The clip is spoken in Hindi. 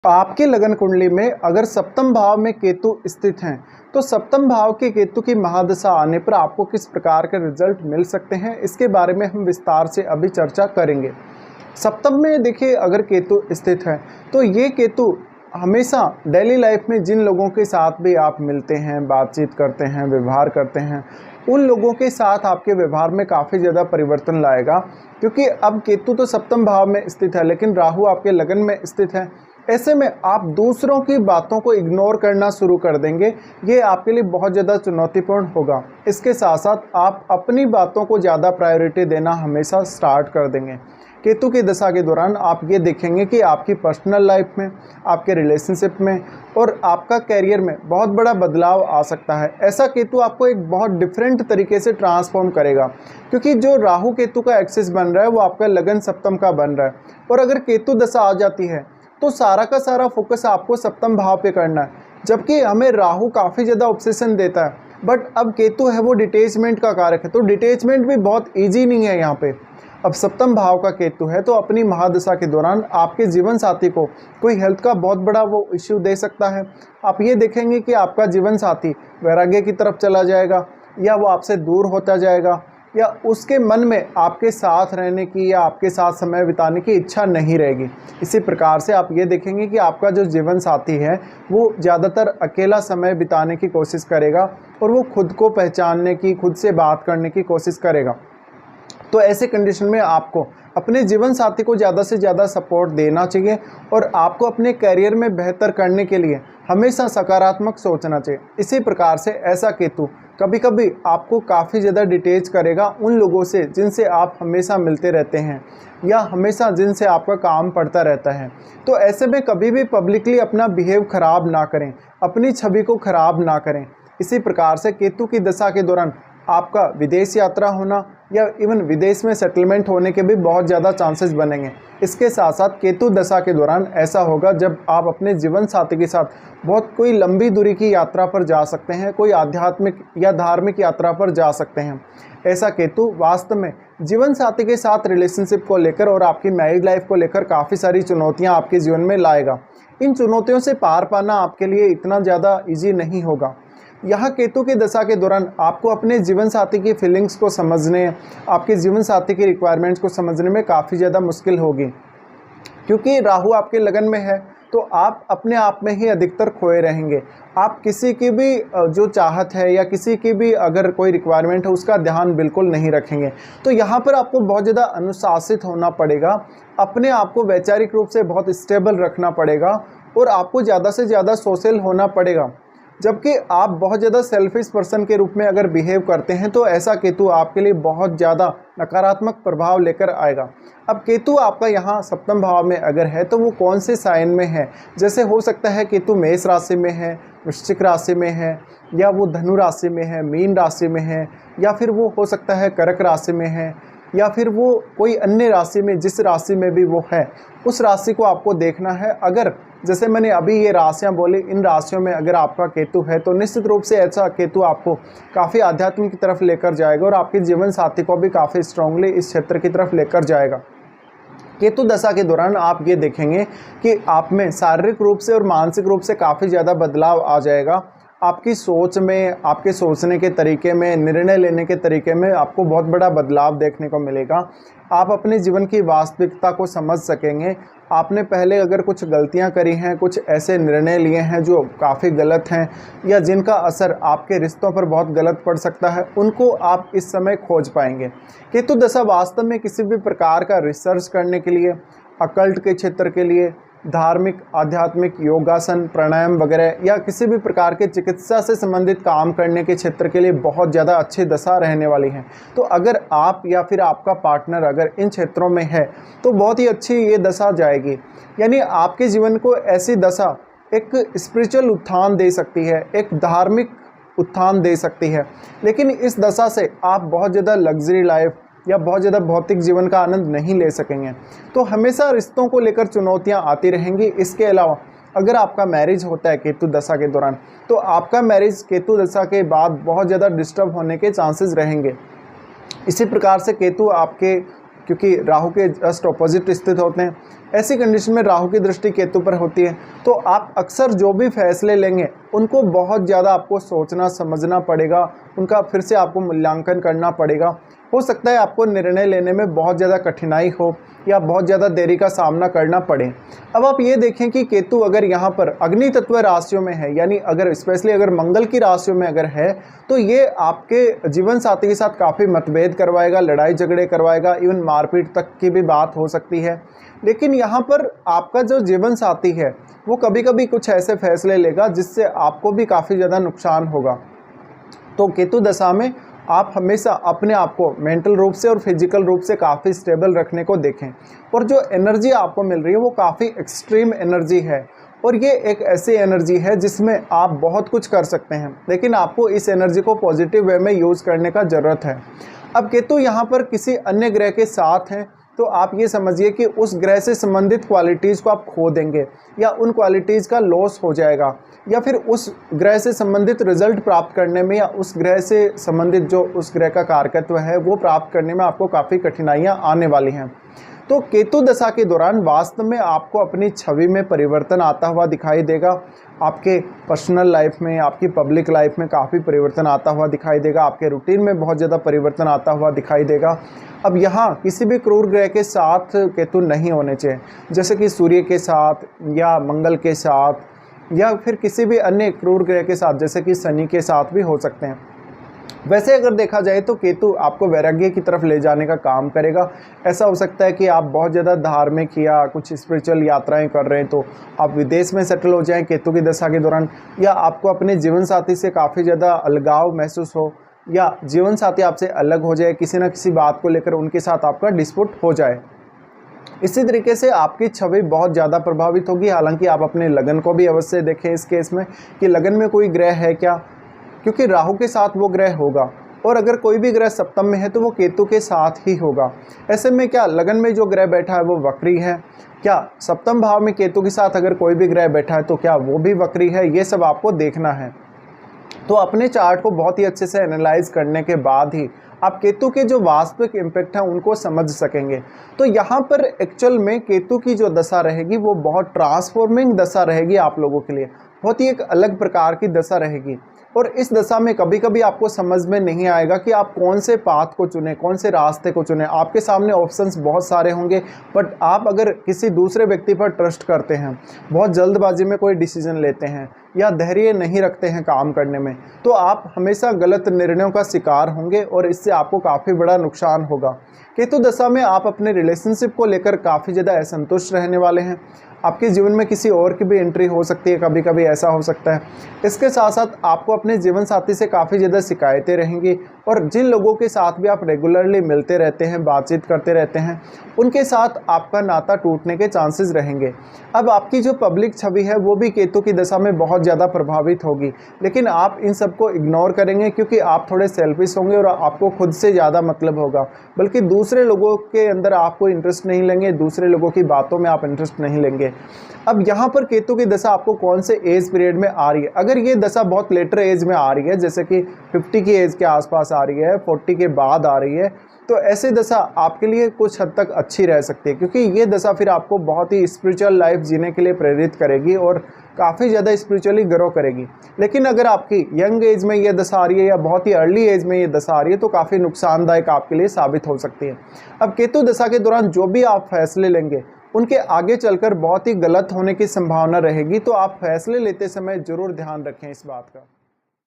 आपकी लगन कुंडली में अगर सप्तम भाव में केतु स्थित हैं तो सप्तम भाव के केतु की महादशा आने पर आपको किस प्रकार के रिजल्ट मिल सकते हैं, इसके बारे में हम विस्तार से अभी चर्चा करेंगे। सप्तम में देखिए, अगर केतु स्थित है तो ये केतु हमेशा डेली लाइफ में जिन लोगों के साथ भी आप मिलते हैं, बातचीत करते हैं, व्यवहार करते हैं, उन लोगों के साथ आपके व्यवहार में काफ़ी ज़्यादा परिवर्तन लाएगा। क्योंकि अब केतु तो सप्तम भाव में स्थित है लेकिन राहु आपके लगन में स्थित है। ऐसे में आप दूसरों की बातों को इग्नोर करना शुरू कर देंगे। ये आपके लिए बहुत ज़्यादा चुनौतीपूर्ण होगा। इसके साथ साथ आप अपनी बातों को ज़्यादा प्रायोरिटी देना हमेशा स्टार्ट कर देंगे। केतु की दशा के दौरान आप ये देखेंगे कि आपकी पर्सनल लाइफ में, आपके रिलेशनशिप में और आपका कैरियर में बहुत बड़ा बदलाव आ सकता है। ऐसा केतु आपको एक बहुत डिफरेंट तरीके से ट्रांसफॉर्म करेगा, क्योंकि जो राहु केतु का एक्सिस बन रहा है वो आपका लगन सप्तम का बन रहा है। और अगर केतु दशा आ जाती है तो सारा का सारा फोकस आपको सप्तम भाव पे करना है, जबकि हमें राहु काफ़ी ज़्यादा ऑब्सेशन देता है। बट अब केतु है वो डिटेचमेंट का कारक है, तो डिटेचमेंट भी बहुत ईजी नहीं है यहाँ पे। अब सप्तम भाव का केतु है तो अपनी महादशा के दौरान आपके जीवन साथी को कोई हेल्थ का बहुत बड़ा वो इश्यू दे सकता है। आप ये देखेंगे कि आपका जीवन साथी वैराग्य की तरफ चला जाएगा, या वो आपसे दूर होता जाएगा, या उसके मन में आपके साथ रहने की या आपके साथ समय बिताने की इच्छा नहीं रहेगी। इसी प्रकार से आप ये देखेंगे कि आपका जो जीवन साथी है वो ज़्यादातर अकेला समय बिताने की कोशिश करेगा और वो खुद को पहचानने की, खुद से बात करने की कोशिश करेगा। तो ऐसे कंडीशन में आपको अपने जीवन साथी को ज़्यादा से ज़्यादा सपोर्ट देना चाहिए और आपको अपने करियर में बेहतर करने के लिए हमेशा सकारात्मक सोचना चाहिए। इसी प्रकार से ऐसा केतु कभी कभी आपको काफ़ी ज़्यादा डिटेच करेगा उन लोगों से जिनसे आप हमेशा मिलते रहते हैं या हमेशा जिनसे आपका काम पड़ता रहता है। तो ऐसे में कभी भी पब्लिकली अपना बिहेव खराब ना करें, अपनी छवि को खराब ना करें। इसी प्रकार से केतु की दशा के दौरान आपका विदेश यात्रा होना या इवन विदेश में सेटलमेंट होने के भी बहुत ज़्यादा चांसेस बनेंगे। इसके साथ साथ केतु दशा के दौरान ऐसा होगा जब आप अपने जीवन साथी के साथ बहुत कोई लंबी दूरी की यात्रा पर जा सकते हैं, कोई आध्यात्मिक या धार्मिक यात्रा पर जा सकते हैं। ऐसा केतु वास्तव में जीवन साथी के साथ रिलेशनशिप को लेकर और आपकी मैरिड लाइफ को लेकर काफ़ी सारी चुनौतियाँ आपके जीवन में लाएगा। इन चुनौतियों से पार पाना आपके लिए इतना ज़्यादा ईजी नहीं होगा। यहाँ केतु की दशा के दौरान आपको अपने जीवन साथी की फीलिंग्स को समझने, आपके जीवन साथी की रिक्वायरमेंट्स को समझने में काफ़ी ज़्यादा मुश्किल होगी। क्योंकि राहु आपके लगन में है तो आप अपने आप में ही अधिकतर खोए रहेंगे। आप किसी की भी जो चाहत है या किसी की भी अगर कोई रिक्वायरमेंट है उसका ध्यान बिल्कुल नहीं रखेंगे। तो यहाँ पर आपको बहुत ज़्यादा अनुशासित होना पड़ेगा, अपने आप को वैचारिक रूप से बहुत स्टेबल रखना पड़ेगा और आपको ज़्यादा से ज़्यादा सोशल होना पड़ेगा। जबकि आप बहुत ज़्यादा सेल्फिश पर्सन के रूप में अगर बिहेव करते हैं तो ऐसा केतु आपके लिए बहुत ज़्यादा नकारात्मक प्रभाव लेकर आएगा। अब केतु आपका यहाँ सप्तम भाव में अगर है तो वो कौन से साइन में है, जैसे हो सकता है केतु मेष राशि में है, वृश्चिक राशि में है, या वो धनु राशि में है, मीन राशि में है, या फिर वो हो सकता है कर्क राशि में है, या फिर वो कोई अन्य राशि में, जिस राशि में भी वो है उस राशि को आपको देखना है। अगर जैसे मैंने अभी ये राशियाँ बोली, इन राशियों में अगर आपका केतु है तो निश्चित रूप से ऐसा केतु आपको काफ़ी आध्यात्म की तरफ लेकर जाएगा और आपके जीवन साथी को भी काफ़ी स्ट्रांगली इस क्षेत्र की तरफ लेकर जाएगा। केतु दशा के दौरान आप ये देखेंगे कि आप में शारीरिक रूप से और मानसिक रूप से काफ़ी ज़्यादा बदलाव आ जाएगा। आपकी सोच में, आपके सोचने के तरीके में, निर्णय लेने के तरीके में आपको बहुत बड़ा बदलाव देखने को मिलेगा। आप अपने जीवन की वास्तविकता को समझ सकेंगे। आपने पहले अगर कुछ गलतियां करी हैं, कुछ ऐसे निर्णय लिए हैं जो काफ़ी गलत हैं या जिनका असर आपके रिश्तों पर बहुत गलत पड़ सकता है, उनको आप इस समय खोज पाएंगे। केतु दशा वास्तव में किसी भी प्रकार का रिसर्च करने के लिए, अकल्ट के क्षेत्र के लिए, धार्मिक, आध्यात्मिक, योगासन, प्राणायाम वगैरह या किसी भी प्रकार के चिकित्सा से संबंधित काम करने के क्षेत्र के लिए बहुत ज़्यादा अच्छी दशा रहने वाली है। तो अगर आप या फिर आपका पार्टनर अगर इन क्षेत्रों में है तो बहुत ही अच्छी ये दशा जाएगी। यानी आपके जीवन को ऐसी दशा एक स्पिरिचुअल उत्थान दे सकती है, एक धार्मिक उत्थान दे सकती है। लेकिन इस दशा से आप बहुत ज़्यादा लग्जरी लाइफ या बहुत ज़्यादा भौतिक जीवन का आनंद नहीं ले सकेंगे। तो हमेशा रिश्तों को लेकर चुनौतियां आती रहेंगी। इसके अलावा अगर आपका मैरिज होता है केतु दशा के दौरान तो आपका मैरिज केतु दशा के बाद बहुत ज़्यादा डिस्टर्ब होने के चांसेस रहेंगे। इसी प्रकार से केतु आपके क्योंकि राहु के जस्ट ऑपोजिट स्थित होते हैं। ऐसी कंडीशन में राहु की दृष्टि केतु पर होती है, तो आप अक्सर जो भी फैसले लेंगे उनको बहुत ज़्यादा आपको सोचना समझना पड़ेगा, उनका फिर से आपको मूल्यांकन करना पड़ेगा। हो सकता है आपको निर्णय लेने में बहुत ज़्यादा कठिनाई हो या बहुत ज़्यादा देरी का सामना करना पड़े। अब आप ये देखें कि केतु अगर यहाँ पर अग्नि तत्व राशियों में है, यानी अगर स्पेशली अगर मंगल की राशियों में अगर है, तो ये आपके जीवन साथी के साथ काफ़ी मतभेद करवाएगा, लड़ाई झगड़े करवाएगा, इवन मारपीट तक की भी बात हो सकती है। लेकिन यहाँ पर आपका जो जीवन साथी है वो कभी कभी कुछ ऐसे फैसले लेगा जिससे आपको भी काफ़ी ज़्यादा नुकसान होगा। तो केतु दशा में आप हमेशा अपने आप को मेंटल रूप से और फिजिकल रूप से काफ़ी स्टेबल रखने को देखें, और जो एनर्जी आपको मिल रही है वो काफ़ी एक्सट्रीम एनर्जी है, और ये एक ऐसी एनर्जी है जिसमें आप बहुत कुछ कर सकते हैं, लेकिन आपको इस एनर्जी को पॉजिटिव वे में यूज़ करने का ज़रूरत है। अब केतु यहाँ पर किसी अन्य ग्रह के साथ हैं, तो आप ये समझिए कि उस ग्रह से संबंधित क्वालिटीज़ को आप खो देंगे, या उन क्वालिटीज़ का लॉस हो जाएगा, या फिर उस ग्रह से संबंधित रिजल्ट प्राप्त करने में या उस ग्रह से संबंधित जो उस ग्रह का कारकत्व है वो प्राप्त करने में आपको काफ़ी कठिनाइयाँ आने वाली हैं। तो केतु दशा के दौरान वास्तव में आपको अपनी छवि में परिवर्तन आता हुआ दिखाई देगा। आपके पर्सनल लाइफ में, आपकी पब्लिक लाइफ में काफ़ी परिवर्तन आता हुआ दिखाई देगा, आपके रूटीन में बहुत ज़्यादा परिवर्तन आता हुआ दिखाई देगा। अब यहाँ किसी भी क्रूर ग्रह के साथ केतु नहीं होने चाहिए, जैसे कि सूर्य के साथ या मंगल के साथ या फिर किसी भी अन्य क्रूर ग्रह के साथ जैसे कि शनि के साथ भी हो सकते हैं। वैसे अगर देखा जाए तो केतु आपको वैराग्य की तरफ ले जाने का काम करेगा। ऐसा हो सकता है कि आप बहुत ज़्यादा धार्मिक या कुछ स्पिरिचुअल यात्राएं कर रहे हैं तो आप विदेश में सेटल हो जाएं केतु की दशा के दौरान, या आपको अपने जीवन साथी से काफ़ी ज़्यादा अलगाव महसूस हो, या जीवन साथी आपसे अलग हो जाए, किसी न किसी बात को लेकर उनके साथ आपका डिस्प्यूट हो जाए। इसी तरीके से आपकी छवि बहुत ज़्यादा प्रभावित होगी। हालांकि आप अपने लगन को भी अवश्य देखें इस केस में कि लगन में कोई ग्रह है क्या, क्योंकि राहु के साथ वो ग्रह होगा, और अगर कोई भी ग्रह सप्तम में है तो वो केतु के साथ ही होगा। ऐसे में क्या लगन में जो ग्रह बैठा है वो वक्री है, क्या सप्तम भाव में केतु के साथ अगर कोई भी ग्रह बैठा है तो क्या वो भी वक्री है, ये सब आपको देखना है। तो अपने चार्ट को बहुत ही अच्छे से एनालाइज करने के बाद ही आप केतु के जो वास्तविक इम्पैक्ट हैं उनको समझ सकेंगे। तो यहाँ पर एक्चुअल में केतु की जो दशा रहेगी वो बहुत ट्रांसफॉर्मिंग दशा रहेगी आप लोगों के लिए, बहुत ही एक अलग प्रकार की दशा रहेगी। और इस दशा में कभी कभी आपको समझ में नहीं आएगा कि आप कौन से पाथ को चुनें, कौन से रास्ते को चुनें। आपके सामने ऑप्शंस बहुत सारे होंगे, बट आप अगर किसी दूसरे व्यक्ति पर ट्रस्ट करते हैं, बहुत जल्दबाजी में कोई डिसीजन लेते हैं या धैर्य नहीं रखते हैं काम करने में, तो आप हमेशा गलत निर्णयों का शिकार होंगे और इससे आपको काफ़ी बड़ा नुकसान होगा। केतु दशा में आप अपने रिलेशनशिप को लेकर काफ़ी ज़्यादा असंतुष्ट रहने वाले हैं। आपके जीवन में किसी और की भी एंट्री हो सकती है, कभी कभी ऐसा हो सकता है। इसके साथ साथ आपको अपने जीवन साथी से काफ़ी ज़्यादा शिकायतें रहेंगी, और जिन लोगों के साथ भी आप रेगुलरली मिलते रहते हैं, बातचीत करते रहते हैं, उनके साथ आपका नाता टूटने के चांसेस रहेंगे। अब आपकी जो पब्लिक छवि है वो भी केतु की दशा में बहुत ज़्यादा प्रभावित होगी, लेकिन आप इन सबको इग्नोर करेंगे क्योंकि आप थोड़े सेल्फिश होंगे और आपको खुद से ज़्यादा मतलब होगा, बल्कि दूसरे लोगों के अंदर आपको इंटरेस्ट नहीं लेंगे, दूसरे लोगों की बातों में आप इंटरेस्ट नहीं लेंगे। अब यहाँ पर केतु की दशा आपको कौन से एज पीरियड में आ रही है? अगर ये दशा बहुत लेटर एज में आ रही है, जैसे कि 50 की एज के आसपास आ रही है, 40 के बाद आ रही है, तो ऐसे दशा आपके लिए कुछ हद तक अच्छी रह सकती है, क्योंकि ये दशा फिर आपको बहुत ही स्पिरिचुअल लाइफ जीने के लिए प्रेरित करेगी और काफ़ी ज़्यादा स्पिरिचुअली ग्रो करेगी। लेकिन अगर आपकी यंग एज में ये दशा आ रही है या बहुत ही अर्ली एज में ये दशा आ रही है तो काफ़ी नुकसानदायक आपके लिए साबित हो सकती है। अब केतु दशा के दौरान जो भी आप फैसले लेंगे उनके आगे चलकर बहुत ही गलत होने की संभावना रहेगी, तो आप फैसले लेते समय ज़रूर ध्यान रखें इस बात का।